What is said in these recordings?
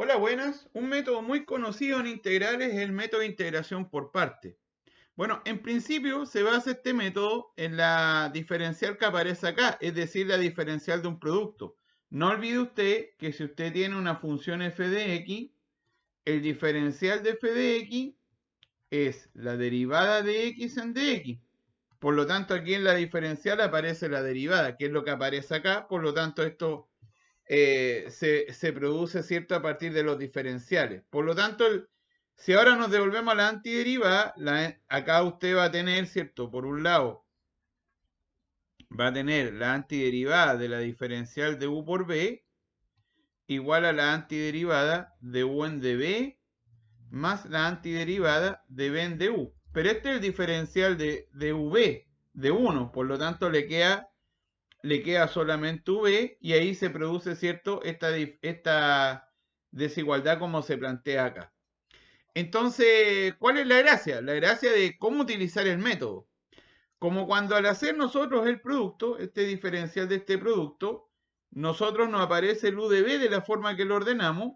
Hola, buenas. Un método muy conocido en integrales es el método de integración por parte. Bueno, en principio se basa este método en la diferencial que aparece acá, es decir, la diferencial de un producto. No olvide usted que si usted tiene una función f de x, el diferencial de f de x es la derivada de x en dx. Por lo tanto, aquí en la diferencial aparece la derivada, que es lo que aparece acá. Por lo tanto, esto se produce, ¿cierto?, a partir de los diferenciales. Por lo tanto, si ahora nos devolvemos a la antiderivada, acá usted va a tener, ¿cierto?, por un lado, va a tener la antiderivada de la diferencial de u por b igual a la antiderivada de u en db más la antiderivada de b en du. Pero este es el diferencial de uv, de 1, por lo tanto le queda solamente v y ahí se produce, ¿cierto?, esta desigualdad como se plantea acá. Entonces, ¿cuál es la gracia? La gracia de cómo utilizar el método. Como cuando al hacer nosotros el producto, este diferencial de este producto, nosotros nos aparece el u de b de la forma que lo ordenamos.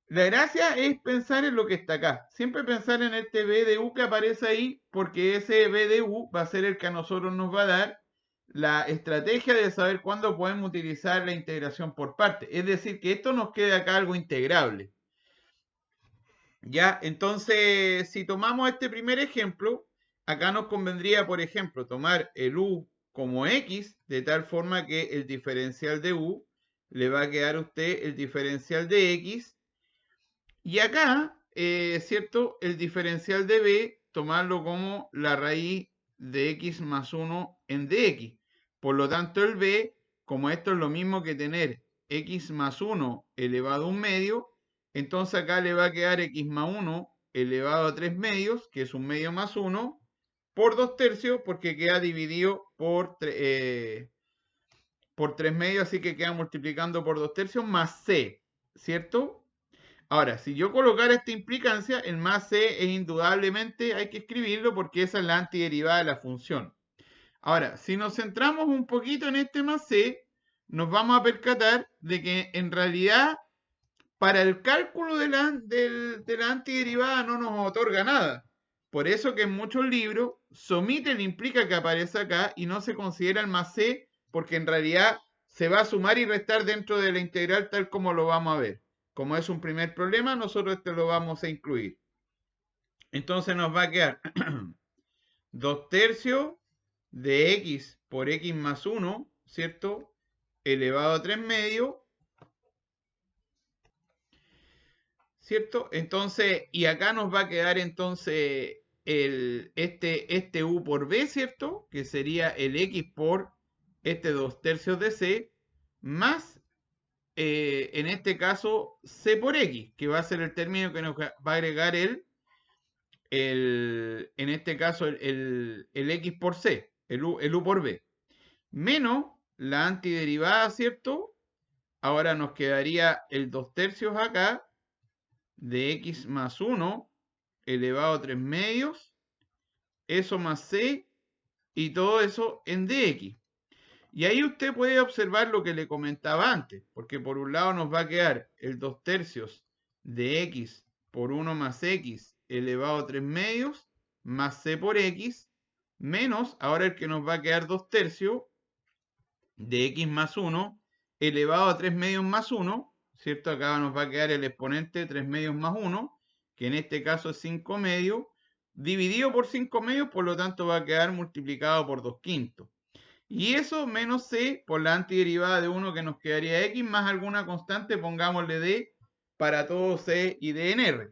La gracia es pensar en lo que está acá. Siempre pensar en este b de u que aparece ahí, porque ese b de u va a ser el que a nosotros nos va a dar la estrategia de saber cuándo podemos utilizar la integración por parte. Es decir, que esto nos quede acá algo integrable. Ya, entonces, si tomamos este primer ejemplo, acá nos convendría, por ejemplo, tomar el u como x, de tal forma que el diferencial de u le va a quedar a usted el diferencial de x. Y acá, ¿cierto? El diferencial de b, tomarlo como la raíz de x más 1 en dx. Por lo tanto, el b, como esto es lo mismo que tener x más 1 elevado a un medio, entonces acá le va a quedar x más 1 elevado a 3 medios, que es un medio más 1, por 2 tercios, porque queda dividido por 3 medios, así que queda multiplicando por 2 tercios más c, ¿cierto? Ahora, si yo colocara esta implicancia, el más c es indudablemente, hay que escribirlo porque esa es la antiderivada de la función. Ahora, si nos centramos un poquito en este más c, nos vamos a percatar de que en realidad para el cálculo de la antiderivada no nos otorga nada. Por eso que en muchos libros se omite el implica que aparece acá y no se considera el más c porque en realidad se va a sumar y restar dentro de la integral tal como lo vamos a ver. Como es un primer problema, nosotros este lo vamos a incluir. Entonces nos va a quedar 2 tercios de x por x más 1, ¿cierto? Elevado a 3 medios, ¿cierto? Entonces, y acá nos va a quedar entonces este u por b, ¿cierto? Que sería el x por este 2 tercios de c, más en este caso c por x, que va a ser el término que nos va a agregar en este caso el x por c, el u por b, menos la antiderivada, ¿cierto? Ahora nos quedaría el 2 tercios acá de x más 1 elevado a 3 medios, eso más c y todo eso en dx. Y ahí usted puede observar lo que le comentaba antes, porque por un lado nos va a quedar el 2 tercios de x por 1 más x elevado a 3 medios, más c por x, menos, ahora el que nos va a quedar 2 tercios de x más 1 elevado a 3 medios más 1, ¿cierto? Acá nos va a quedar el exponente 3 medios más 1, que en este caso es 5 medios, dividido por 5 medios, por lo tanto va a quedar multiplicado por 2 quintos. Y eso menos c por la antiderivada de 1 que nos quedaría x más alguna constante, pongámosle d para todo c y d en r.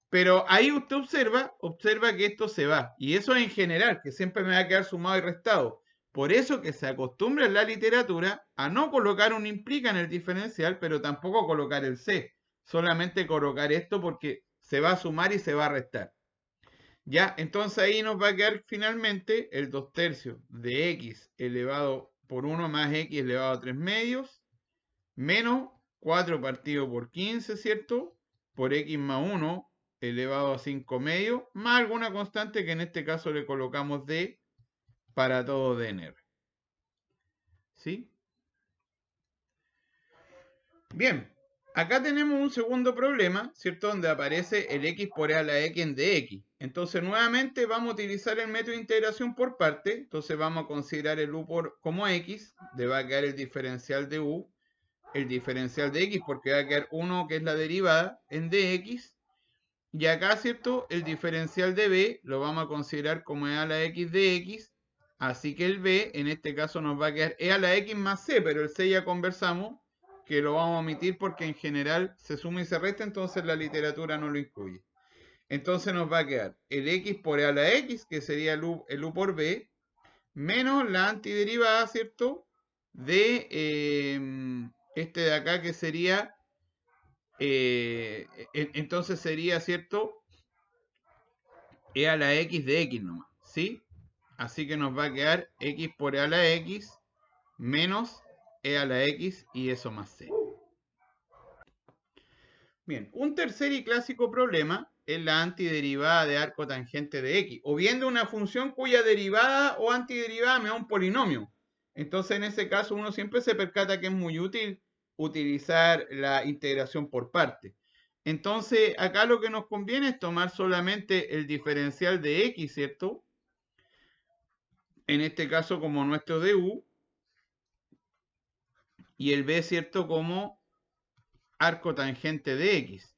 Pero ahí usted observa que esto se va. Y eso en general, que siempre me va a quedar sumado y restado. Por eso que se acostumbra en la literatura a no colocar un implica en el diferencial, pero tampoco colocar el c. Solamente colocar esto porque se va a sumar y se va a restar. Ya, entonces ahí nos va a quedar finalmente el 2 tercios de x elevado por 1 más x elevado a 3 medios, menos 4 partido por 15, ¿cierto? Por x más 1 elevado a 5 medios, más alguna constante que en este caso le colocamos d para todo dnr. ¿Sí? Bien, Acá tenemos un segundo problema, ¿cierto? Donde aparece el x por e a la x en dx. Entonces, nuevamente vamos a utilizar el método de integración por parte. Entonces, vamos a considerar el u como x. Le va a quedar el diferencial de u, el diferencial de x, porque va a quedar 1, que es la derivada, en dx. Y acá, ¿cierto? El diferencial de b lo vamos a considerar como e a la x de x. Así que el b, en este caso, nos va a quedar e a la x más c, pero el c ya conversamos que lo vamos a omitir porque en general se suma y se resta, entonces la literatura no lo incluye. Entonces nos va a quedar el x por e a la x, que sería el u por b, menos la antiderivada, ¿cierto? De este de acá, que sería, entonces sería, ¿cierto? E a la x de x nomás, ¿sí? Así que nos va a quedar x por e a la x menos e a la x y eso más c. Bien, un tercer y clásico problema es la antiderivada de arco tangente de x, o bien de una función cuya derivada o antiderivada me da un polinomio. Entonces, en ese caso, uno siempre se percata que es muy útil utilizar la integración por parte. Entonces, acá lo que nos conviene es tomar solamente el diferencial de x, ¿cierto? En este caso, como nuestro du, y el b, ¿cierto? Como arco tangente de x.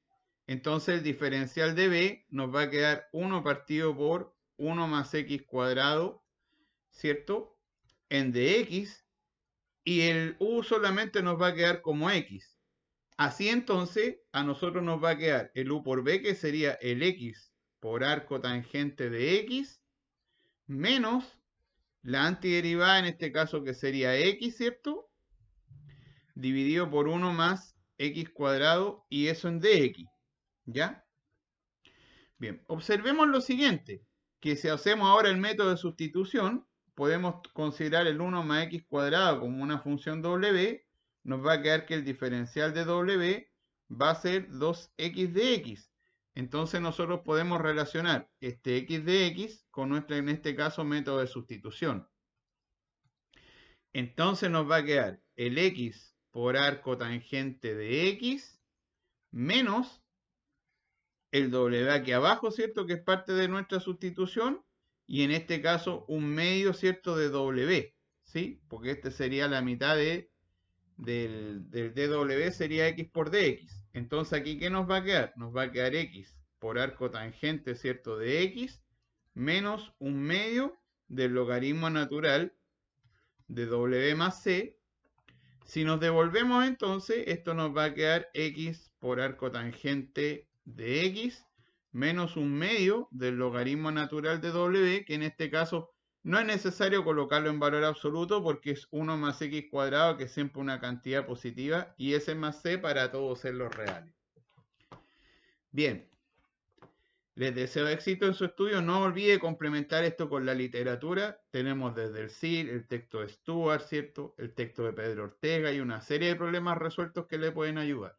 Entonces el diferencial de b nos va a quedar 1 partido por 1 más x cuadrado, ¿cierto? En dx, y el u solamente nos va a quedar como x. Así entonces a nosotros nos va a quedar el u por b, que sería el x por arco tangente de x, menos la antiderivada, en este caso que sería x, ¿cierto? Dividido por 1 más x cuadrado, y eso en dx, ¿ya? Bien, observemos lo siguiente, que si hacemos ahora el método de sustitución, podemos considerar el 1 más x cuadrado como una función w, nos va a quedar que el diferencial de w va a ser 2x de x. Entonces nosotros podemos relacionar este x de x con nuestro, en este caso, método de sustitución. Entonces nos va a quedar el x por arco tangente de x menos el w aquí abajo, ¿cierto? Que es parte de nuestra sustitución. Y en este caso, un medio, ¿cierto? De w, ¿sí? Porque este sería la mitad del dw, sería x por dx. Entonces, ¿aquí qué nos va a quedar? Nos va a quedar x por arco tangente, ¿cierto? De x, menos un medio del logaritmo natural de w más c. Si nos devolvemos entonces, esto nos va a quedar x por arco tangente de x menos un medio del logaritmo natural de w, que en este caso no es necesario colocarlo en valor absoluto porque es 1 más x cuadrado, que es siempre una cantidad positiva, y s más c para todos ser los reales. Bien, les deseo éxito en su estudio. No olvide complementar esto con la literatura. Tenemos desde el CIR, el texto de Stuart, ¿cierto? El texto de Pedro Ortega y una serie de problemas resueltos que le pueden ayudar.